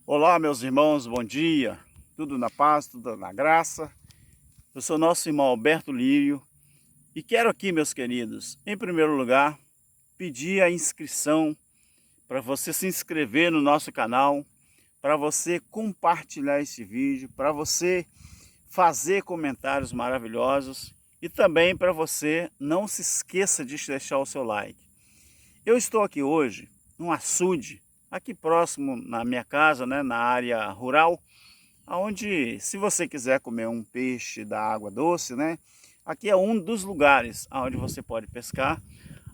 Olá, meus irmãos, bom dia. Tudo na paz, tudo na graça. Eu sou nosso irmão Alberto Lírio e quero aqui, meus queridos, em primeiro lugar, pedir a inscrição para você se inscrever no nosso canal, para você compartilhar esse vídeo, para você fazer comentários maravilhosos e também para você não se esqueça de deixar o seu like. Eu estou aqui hoje num açude, aqui próximo na minha casa, né, na área rural, onde, se você quiser comer um peixe da água doce, né, aqui é um dos lugares onde você pode pescar,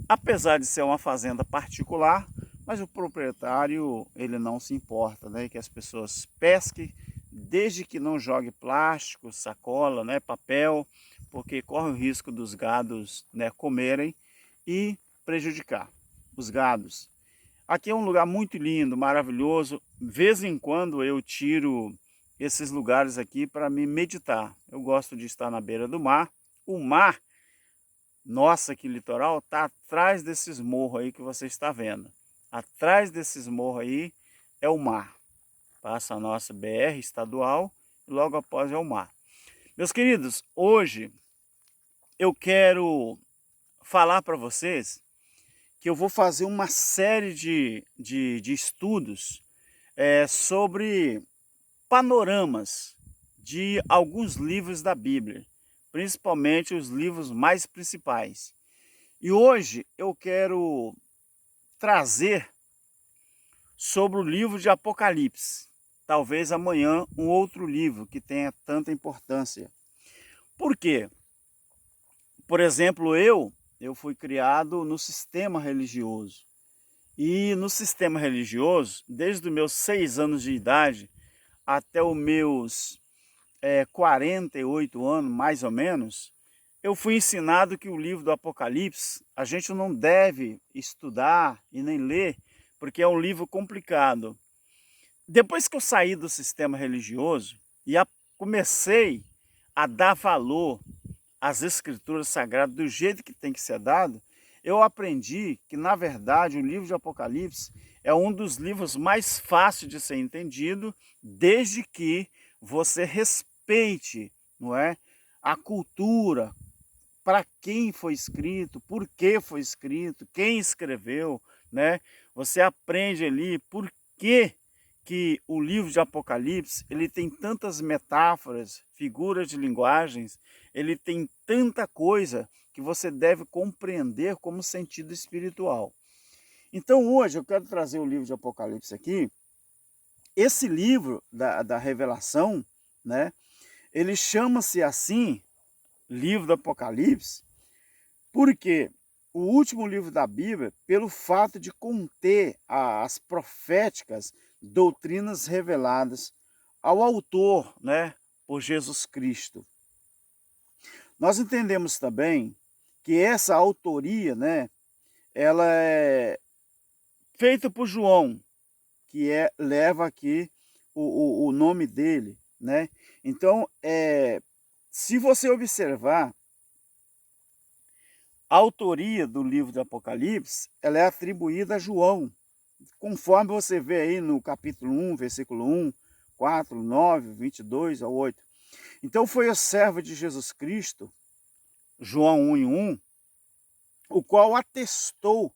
apesar de ser uma fazenda particular, mas o proprietário, ele não se importa, né, que as pessoas pesquem, desde que não jogue plástico, sacola, né, papel, porque corre o risco dos gados, né, comerem e prejudicar os gados. Aqui é um lugar muito lindo, maravilhoso. De vez em quando eu tiro esses lugares aqui para me meditar. Eu gosto de estar na beira do mar. O mar, nossa, que litoral, está atrás desses morros aí que você está vendo. Atrás desses morros aí é o mar. Passa a nossa BR estadual e logo após é o mar. Meus queridos, hoje eu quero falar para vocês que eu vou fazer uma série de estudos sobre panoramas de alguns livros da Bíblia, principalmente os livros mais principais. E hoje eu quero trazer sobre o livro de Apocalipse. Talvez amanhã um outro livro que tenha tanta importância. Por quê? Por exemplo, eu fui criado no sistema religioso. E no sistema religioso, desde os meus 6 anos de idade até os meus 48 anos, mais ou menos, eu fui ensinado que o livro do Apocalipse a gente não deve estudar e nem ler, porque é um livro complicado. Depois que eu saí do sistema religioso e comecei a dar valor às escrituras sagradas do jeito que tem que ser dado, eu aprendi que, na verdade, o livro de Apocalipse é um dos livros mais fáceis de ser entendido, desde que você respeite, não é, a cultura, para quem foi escrito, por que foi escrito, quem escreveu, né? Você aprende ali por que o livro de Apocalipse ele tem tantas metáforas, figuras de linguagens, ele tem tanta coisa que você deve compreender como sentido espiritual. Então hoje eu quero trazer o livro de Apocalipse aqui. Esse livro da revelação, né, ele chama-se assim, livro do Apocalipse, porque o último livro da Bíblia, pelo fato de conter as proféticas doutrinas reveladas ao autor, né, por Jesus Cristo. Nós entendemos também que essa autoria, né, ela é feita por João, que leva aqui o nome dele, né? Então, se você observar, a autoria do livro do Apocalipse, ela é atribuída a João, conforme você vê aí no capítulo 1, versículo 1, 4, 9, 22 ao 8. Então foi o servo de Jesus Cristo, João 1:1, o qual atestou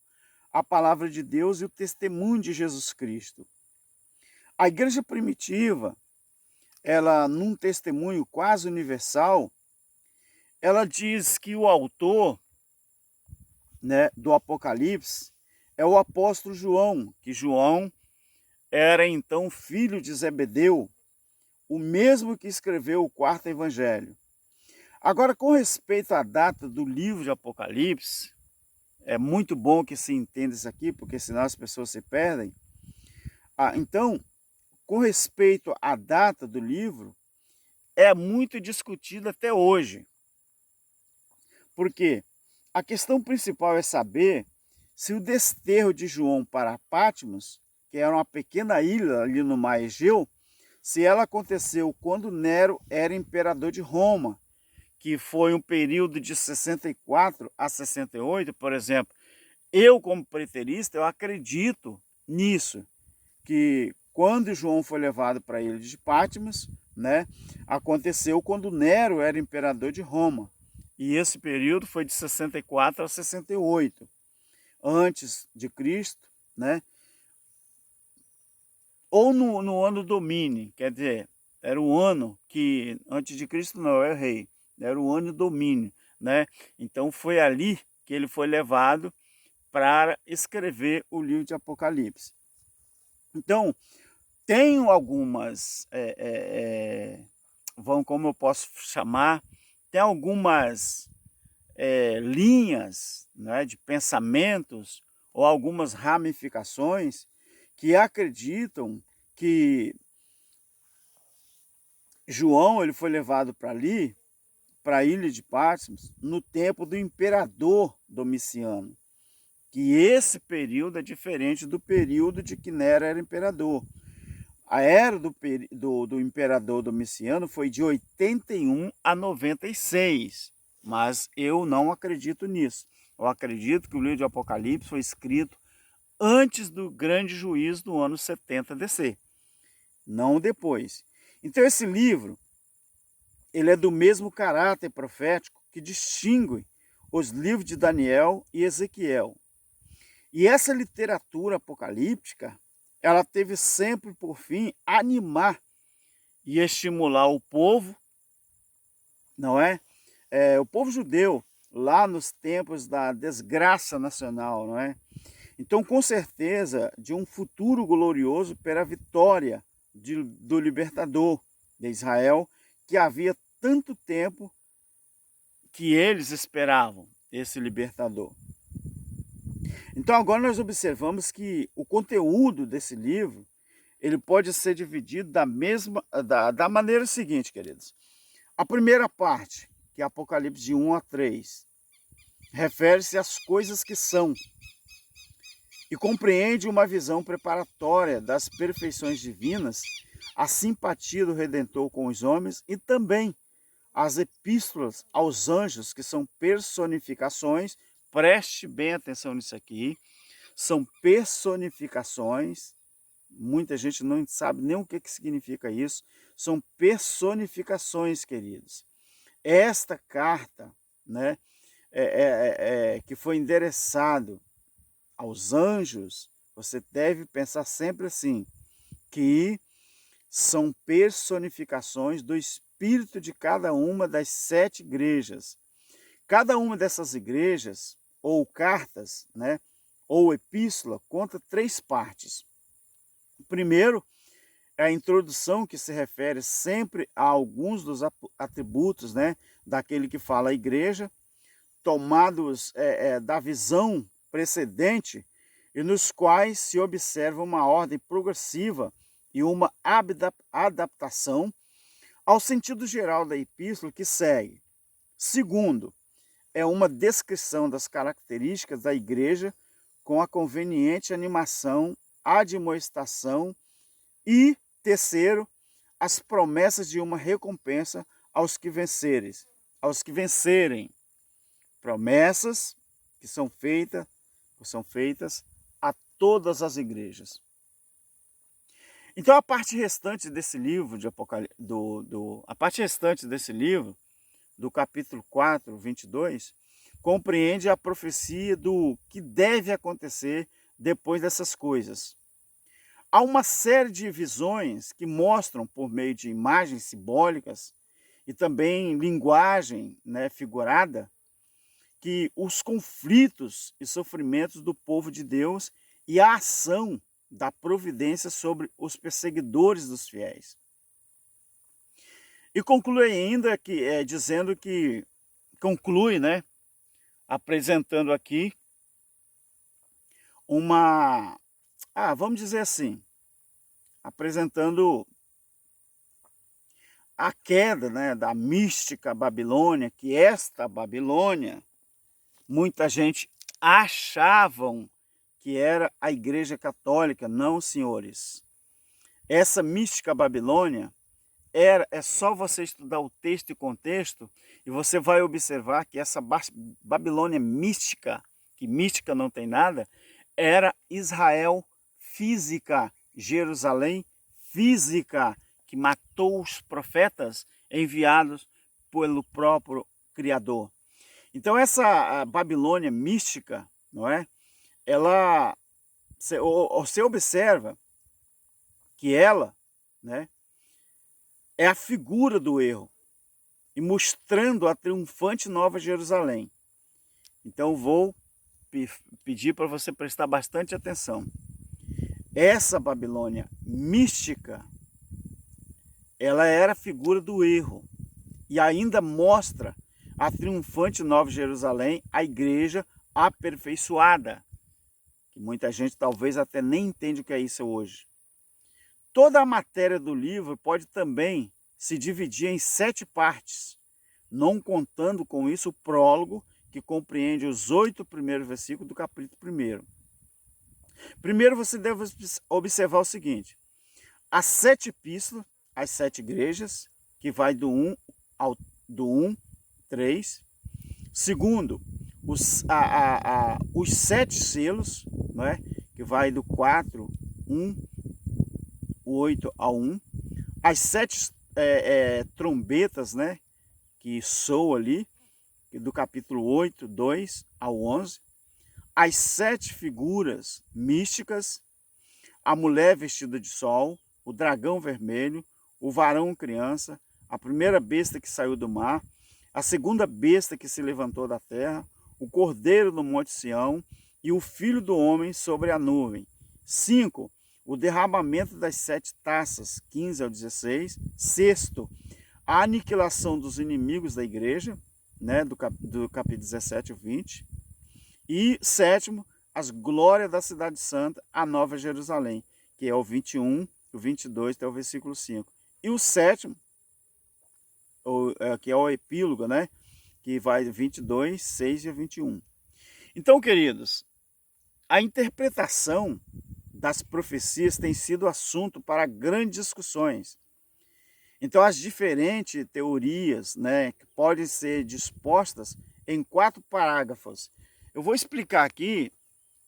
a palavra de Deus e o testemunho de Jesus Cristo. A igreja primitiva, ela num testemunho quase universal, ela diz que o autor, né, do Apocalipse é o apóstolo João, que João era então filho de Zebedeu, o mesmo que escreveu o quarto evangelho. Agora, com respeito à data do livro de Apocalipse, é muito bom que se entenda isso aqui, porque senão as pessoas se perdem. Então, com respeito à data do livro, é muito discutido até hoje. Por quê? A questão principal é saber se o desterro de João para Patmos, que era uma pequena ilha ali no mar Egeu, se ela aconteceu quando Nero era imperador de Roma, que foi um período de 64 a 68, por exemplo. Eu, como preterista, eu acredito nisso, que quando João foi levado para a ilha de Patmos, né, aconteceu quando Nero era imperador de Roma. E esse período foi de 64 a 68 antes de Cristo, né? Ou no ano Domini, quer dizer, era o ano que, antes de Cristo não, eu errei, era o ano Domini, né? Então foi ali que ele foi levado para escrever o livro de Apocalipse. Então, tenho algumas, como eu posso chamar, tem algumas linhas, né, de pensamentos ou algumas ramificações que acreditam que João ele foi levado para ali, para a ilha de Patmos, no tempo do imperador Domiciano. Que esse período é diferente do período de que Nero era imperador. A era do imperador Domiciano foi de 81 a 96, mas eu não acredito nisso. Eu acredito que o livro de Apocalipse foi escrito antes do grande juízo do ano 70 DC, não depois. Então esse livro, ele é do mesmo caráter profético que distingue os livros de Daniel e Ezequiel. E essa literatura apocalíptica, ela teve sempre por fim animar e estimular o povo, não é? O povo judeu, lá nos tempos da desgraça nacional, não é? Então, com certeza, de um futuro glorioso pela vitória do libertador de Israel, que havia tanto tempo que eles esperavam esse libertador. Então agora nós observamos que o conteúdo desse livro, ele pode ser dividido da maneira seguinte, queridos. A primeira parte, que é Apocalipse de 1 a 3, refere-se às coisas que são e compreende uma visão preparatória das perfeições divinas, a simpatia do Redentor com os homens e também as epístolas aos anjos, que são personificações. Preste bem atenção nisso aqui, são personificações, muita gente não sabe nem o que significa isso, são personificações, queridos. Esta carta, né, que foi endereçado aos anjos, você deve pensar sempre assim, que são personificações do espírito de cada uma das 7 igrejas. Cada uma dessas igrejas, ou cartas, né, ou epístola, conta 3 partes. Primeiro, é a introdução, que se refere sempre a alguns dos atributos, né, daquele que fala a igreja, tomados da visão precedente, e nos quais se observa uma ordem progressiva e uma adaptação ao sentido geral da epístola que segue. Segundo, é uma descrição das características da igreja com a conveniente animação, admoestação e, terceiro, as promessas de uma recompensa aos que vencerem. Promessas que são feitas a todas as igrejas. Então a parte restante desse livro de Apocalipse, do capítulo 4, 22, compreende a profecia do que deve acontecer depois dessas coisas. Há uma série de visões que mostram, por meio de imagens simbólicas e também linguagem, né, figurada, que os conflitos e sofrimentos do povo de Deus e a ação da providência sobre os perseguidores dos fiéis. E conclui ainda conclui, né, apresentando aqui vamos dizer assim, apresentando a queda, né, da mística Babilônia, que esta Babilônia, muita gente achavam que era a Igreja Católica. Não, senhores. Essa mística Babilônia é só você estudar o texto e contexto e você vai observar que essa Babilônia mística, que mística não tem nada, era Israel física, Jerusalém física que matou os profetas enviados pelo próprio Criador. Então essa Babilônia mística, não é? Ela, você observa que ela, né, é a figura do erro e mostrando a triunfante Nova Jerusalém. Então vou pedir para você prestar bastante atenção. Essa Babilônia mística, ela era a figura do erro e ainda mostra a triunfante Nova Jerusalém, a igreja aperfeiçoada, que muita gente talvez até nem entende o que é isso hoje. Toda a matéria do livro pode também se dividir em 7 partes, não contando com isso o prólogo, que compreende os 8 primeiros versículos do capítulo 1. Primeiro você deve observar o seguinte: as 7 epístolas, as 7 igrejas, que vai do 1, 3. Segundo, os 7 selos, não é? Que vai do 4, 8 ao 1. As 7 trombetas, né? Que soam ali, do capítulo 8, 2 ao 11. As 7 figuras místicas, a mulher vestida de sol, o dragão vermelho, o varão criança, a primeira besta que saiu do mar, a segunda besta que se levantou da terra, o cordeiro no monte Sião e o filho do homem sobre a nuvem. 5. O derramamento das 7 taças, 15 ao 16. Sexto, a aniquilação dos inimigos da igreja, né, do capítulo 17 ao 20. E 7º, as glórias da cidade santa, a Nova Jerusalém, que é o 21, o 22 até o versículo 5. E o 7º, que é o epílogo, né, que vai 22, 6 e 21. Então, queridos, a interpretação das profecias tem sido assunto para grandes discussões. Então, as diferentes teorias, né, que podem ser dispostas em 4 parágrafos. Eu vou explicar aqui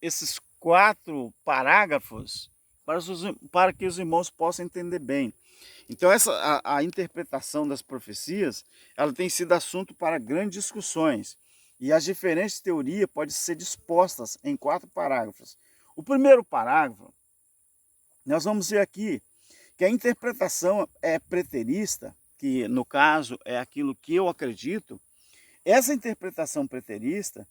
esses 4 parágrafos para que os irmãos possam entender bem. Então, a interpretação das profecias, ela tem sido assunto para grandes discussões. E as diferentes teorias podem ser dispostas em 4 parágrafos. O primeiro parágrafo, nós vamos ver aqui que a interpretação é preterista, que no caso é aquilo que eu acredito. Essa interpretação preterista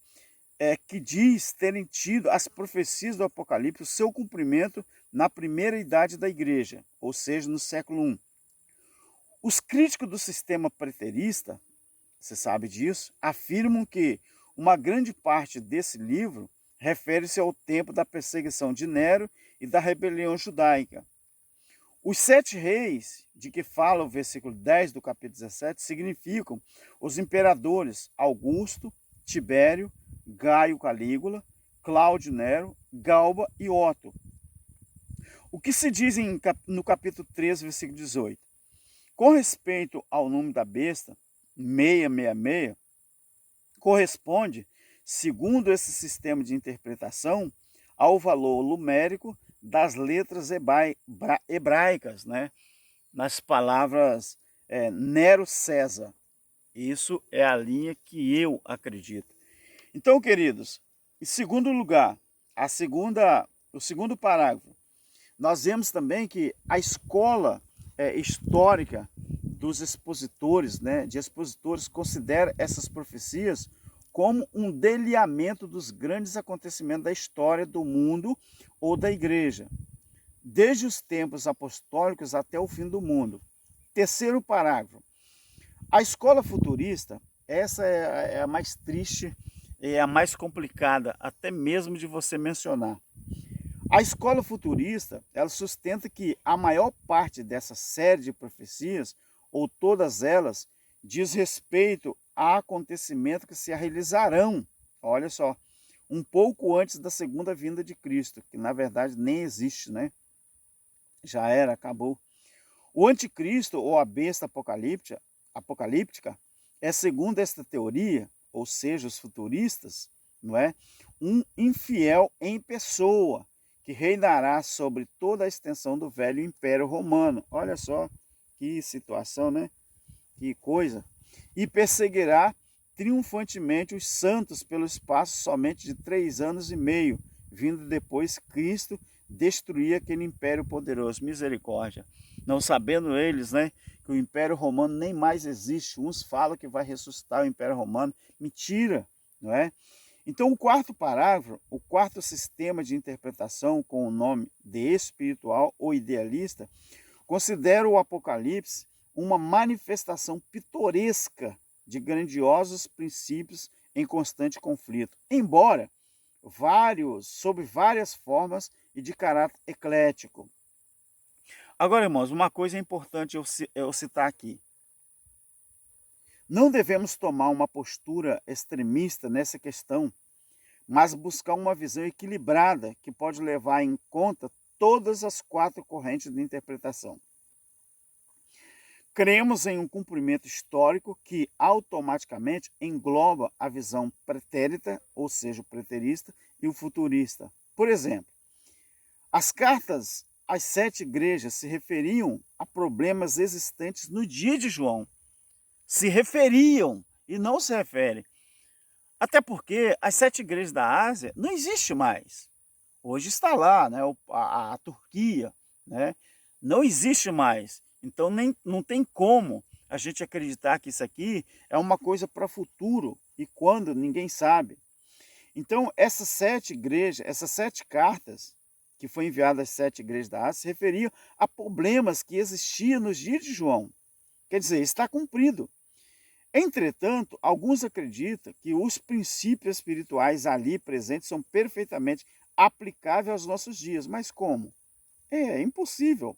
é que diz terem tido as profecias do Apocalipse o seu cumprimento na primeira idade da igreja, ou seja, no século I. Os críticos do sistema preterista, você sabe disso, afirmam que uma grande parte desse livro refere-se ao tempo da perseguição de Nero e da rebelião judaica. Os 7 reis, de que fala o versículo 10 do capítulo 17, significam os imperadores Augusto, Tibério, Gaio Calígula, Cláudio Nero, Galba e Otto. O que se diz no capítulo 13, versículo 18? Com respeito ao nome da besta, 666, corresponde, segundo esse sistema de interpretação, ao valor numérico das letras hebraicas, né? Nas palavras Nero César. Isso é a linha que eu acredito. Então, queridos, em segundo lugar, o segundo parágrafo, nós vemos também que a escola histórica dos expositores, né, de expositores, considera essas profecias como um delineamento dos grandes acontecimentos da história do mundo ou da igreja, desde os tempos apostólicos até o fim do mundo. Terceiro parágrafo, a escola futurista, essa é a mais triste, é a mais complicada, até mesmo de você mencionar. A escola futurista, ela sustenta que a maior parte dessa série de profecias, ou todas elas, diz respeito a acontecimentos que se realizarão, olha só, um pouco antes da segunda vinda de Cristo, que na verdade nem existe, né? Já era, acabou. O anticristo, ou a besta apocalíptica, é, segundo esta teoria, ou seja, os futuristas, não é? Um infiel em pessoa, que reinará sobre toda a extensão do velho Império Romano. Olha só que situação, né? Que coisa. E perseguirá triunfantemente os santos pelo espaço somente de 3 anos e meio, vindo depois Cristo destruir aquele império poderoso. Misericórdia. Não sabendo eles, né, que o Império Romano nem mais existe. Uns falam que vai ressuscitar o Império Romano. Mentira, não é? Então, o quarto parágrafo, o quarto sistema de interpretação com o nome de espiritual ou idealista, considera o Apocalipse uma manifestação pitoresca de grandiosos princípios em constante conflito, embora sob várias formas e de caráter eclético. Agora, irmãos, uma coisa importante eu citar aqui. Não devemos tomar uma postura extremista nessa questão, mas buscar uma visão equilibrada que pode levar em conta todas as 4 correntes de interpretação. Cremos em um cumprimento histórico que automaticamente engloba a visão pretérita, ou seja, o preterista, e o futurista. Por exemplo, as cartas às 7 igrejas se referiam a problemas existentes no dia de João. Se referiam e não se referem. Até porque as 7 igrejas da Ásia não existe mais. Hoje está lá, né, a Turquia, né, não existe mais. Então não tem como a gente acreditar que isso aqui é uma coisa para o futuro e quando, ninguém sabe. Então essas 7 igrejas, essas 7 cartas que foi enviadas às 7 igrejas da Ásia se referiam a problemas que existiam nos dias de João. Quer dizer, está cumprido. Entretanto, alguns acreditam que os princípios espirituais ali presentes são perfeitamente aplicáveis aos nossos dias. Mas como? É impossível.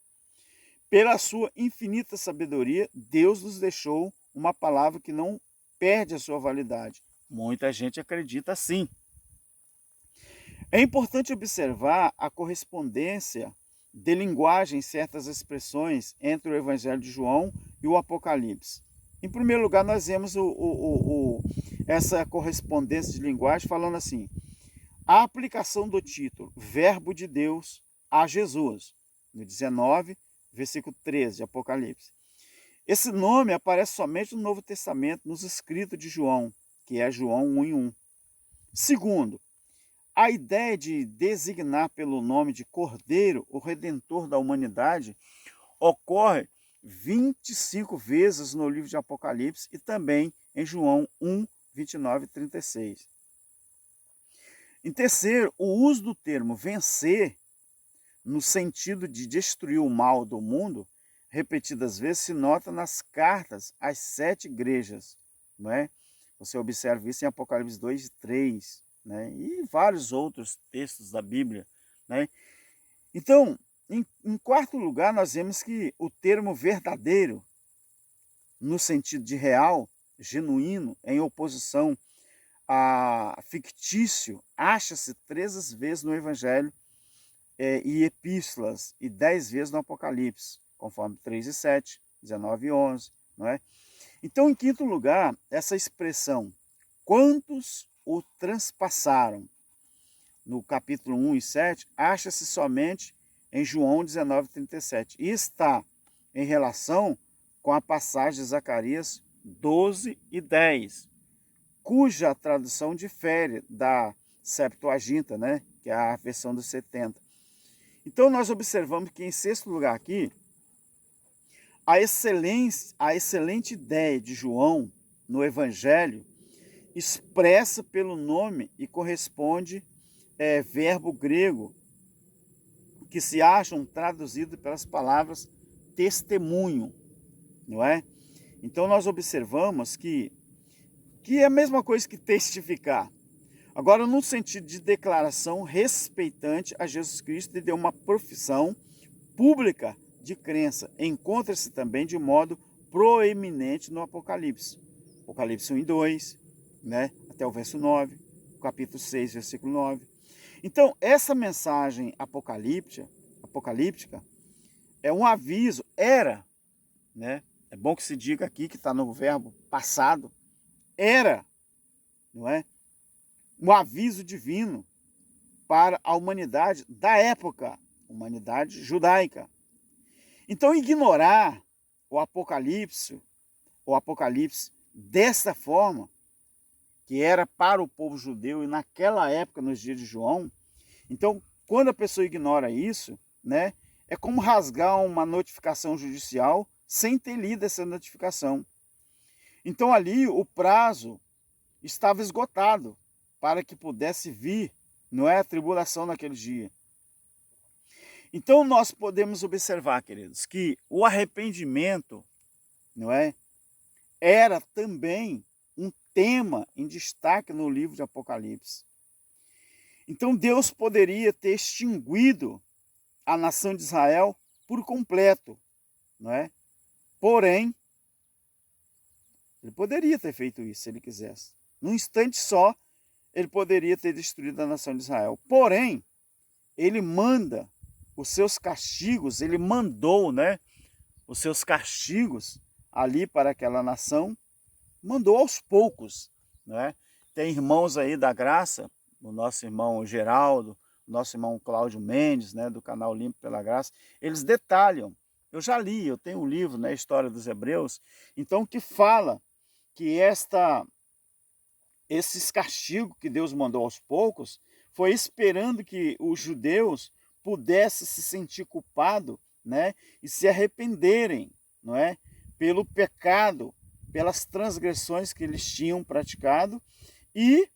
Pela sua infinita sabedoria, Deus nos deixou uma palavra que não perde a sua validade. Muita gente acredita assim. É importante observar a correspondência de linguagem em certas expressões entre o Evangelho de João e o Apocalipse. Em primeiro lugar, nós vemos essa correspondência de linguagem falando assim: a aplicação do título Verbo de Deus a Jesus, no 19, versículo 13 de Apocalipse. Esse nome aparece somente no Novo Testamento, nos escritos de João, que é João 1:1. Segundo, a ideia de designar pelo nome de Cordeiro o Redentor da humanidade ocorre 25 vezes no livro de Apocalipse e também em João 1, 29 e 36. Em terceiro, o uso do termo vencer, no sentido de destruir o mal do mundo, repetidas vezes se nota nas cartas às 7 igrejas. Não é? Você observa isso em Apocalipse 2 e 3, né? E vários outros textos da Bíblia. Né? Então, em quarto lugar, nós vemos que o termo verdadeiro, no sentido de real, genuíno, em oposição a fictício, acha-se 13 vezes no Evangelho e epístolas, e 10 vezes no Apocalipse, conforme 3 e 7, 19 e 11. Não é? Então, em quinto lugar, essa expressão, quantos o transpassaram, no capítulo 1 e 7, acha-se somente em João 19, 37. E está em relação com a passagem de Zacarias 12 e 10, cuja tradução difere da Septuaginta, né, que é a versão dos 70. Então nós observamos que em sexto lugar aqui, a excelente ideia de João no Evangelho expressa pelo nome e corresponde verbo grego que se acham traduzidos pelas palavras testemunho, não é? Então nós observamos que é a mesma coisa que testificar. Agora, no sentido de declaração respeitante a Jesus Cristo e de uma profissão pública de crença, encontra-se também de modo proeminente no Apocalipse. Apocalipse 1 e 2, né? Até o verso 9, capítulo 6, versículo 9. Então, essa mensagem apocalíptica é um aviso, né? É bom que se diga aqui que está no verbo passado, era, não é? Um aviso divino para a humanidade da época, humanidade judaica. Então, ignorar o Apocalipse dessa forma, que era para o povo judeu e naquela época, nos dias de João, então, quando a pessoa ignora isso, né, é como rasgar uma notificação judicial sem ter lido essa notificação. Então, ali o prazo estava esgotado para que pudesse vir, não é, a tribulação naquele dia. Então, nós podemos observar, queridos, que o arrependimento, não é, era também um tema em destaque no livro de Apocalipse. Então Deus poderia ter extinguido a nação de Israel por completo, não é? Porém, ele poderia ter feito isso se ele quisesse. Num instante só, ele poderia ter destruído a nação de Israel. Porém, ele manda os seus castigos, ele mandou, né, os seus castigos ali para aquela nação, mandou aos poucos, né? Tem irmãos aí da graça, o nosso irmão Geraldo, o nosso irmão Cláudio Mendes, né, do canal Limpo pela Graça, eles detalham. Eu já li, eu tenho um livro, né, História dos Hebreus, então que fala que esses castigos que Deus mandou aos poucos foi esperando que os judeus pudessem se sentir culpados, né, e se arrependerem, não é, pelo pecado, pelas transgressões que eles tinham praticado e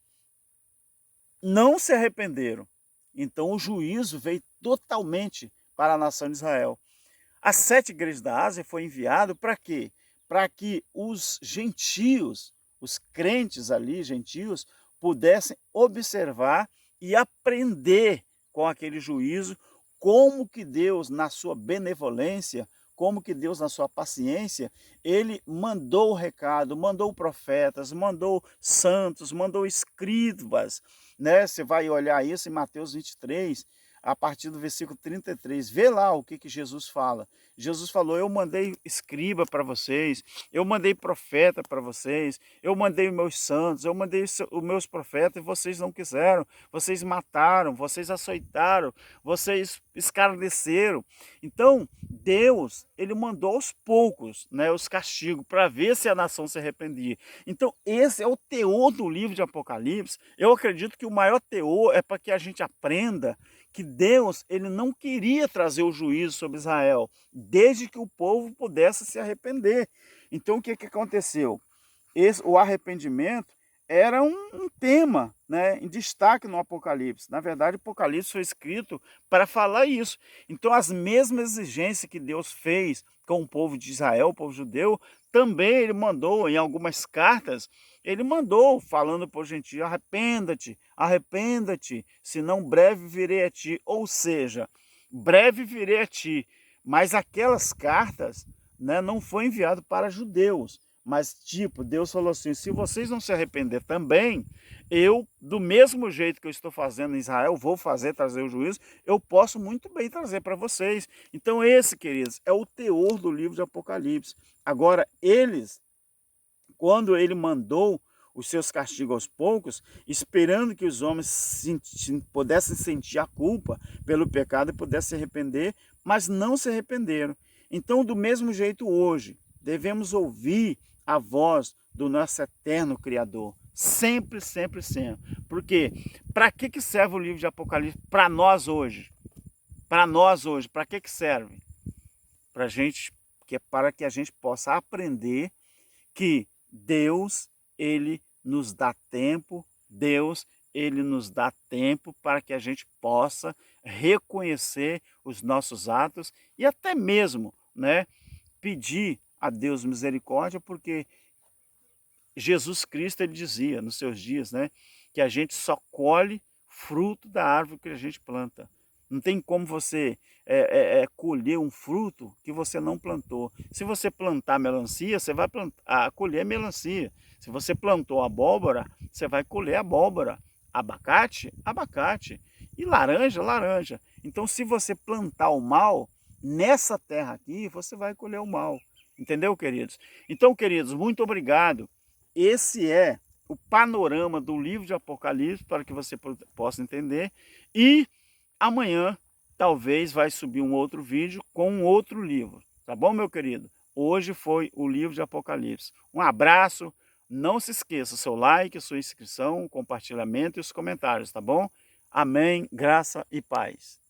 não se arrependeram. Então o juízo veio totalmente para a nação de Israel. As 7 igrejas da Ásia foi enviado para quê? Para que os gentios, os crentes ali, gentios, pudessem observar e aprender com aquele juízo como que Deus, na sua benevolência, como que Deus, na sua paciência, ele mandou o recado, mandou profetas, mandou santos, mandou escribas, né? Você vai olhar isso em Mateus 23, a partir do versículo 33, vê lá o que Jesus fala. Jesus falou, eu mandei escriba para vocês, eu mandei profeta para vocês, eu mandei meus santos, eu mandei os meus profetas e vocês não quiseram, vocês mataram, vocês açoitaram, vocês escarneceram. Então, Deus, ele mandou aos poucos, né, os castigos para ver se a nação se arrependia. Então, esse é o teor do livro de Apocalipse. Eu acredito que o maior teor é para que a gente aprenda que Deus, ele não queria trazer o juízo sobre Israel, desde que o povo pudesse se arrepender. Então o que aconteceu? O arrependimento era um tema, né, em destaque no Apocalipse. Na verdade, o Apocalipse foi escrito para falar isso. Então as mesmas exigências que Deus fez com o povo de Israel, o povo judeu, também ele mandou em algumas cartas, ele mandou falando para o gentio, arrependa-te, arrependa-te, senão breve virei a ti. Ou seja, breve virei a ti. Mas aquelas cartas, né, não foi enviado para judeus. Mas tipo, Deus falou assim, se vocês não se arrepender também, eu, do mesmo jeito que eu estou fazendo em Israel, vou trazer o juízo, eu posso muito bem trazer para vocês. Então esse, queridos, é o teor do livro de Apocalipse. Agora, quando ele mandou os seus castigos aos poucos, esperando que os homens pudessem sentir a culpa pelo pecado e pudessem se arrepender, mas não se arrependeram. Então, do mesmo jeito hoje, devemos ouvir a voz do nosso eterno Criador. Sempre, sempre, sempre. Porque para que serve o livro de Apocalipse para nós hoje? Para nós hoje, para que serve? Para que a gente possa aprender que Deus, ele nos dá tempo, Deus, ele nos dá tempo para que a gente possa reconhecer os nossos atos e até mesmo, né, pedir a Deus misericórdia, porque Jesus Cristo, ele dizia nos seus dias, né, que a gente só colhe fruto da árvore que a gente planta. Não tem como você colher um fruto que você não plantou. Se você plantar melancia, você vai colher melancia. Se você plantou abóbora, você vai colher abóbora. Abacate, abacate. E laranja, laranja. Então, se você plantar o mal nessa terra aqui, você vai colher o mal. Entendeu, queridos? Então, queridos, muito obrigado. Esse é o panorama do livro de Apocalipse para que você possa entender. E amanhã talvez vai subir um outro vídeo com um outro livro. Tá bom, meu querido? Hoje foi o livro de Apocalipse. Um abraço. Não se esqueça, seu like, sua inscrição, o compartilhamento e os comentários, tá bom? Amém, graça e paz.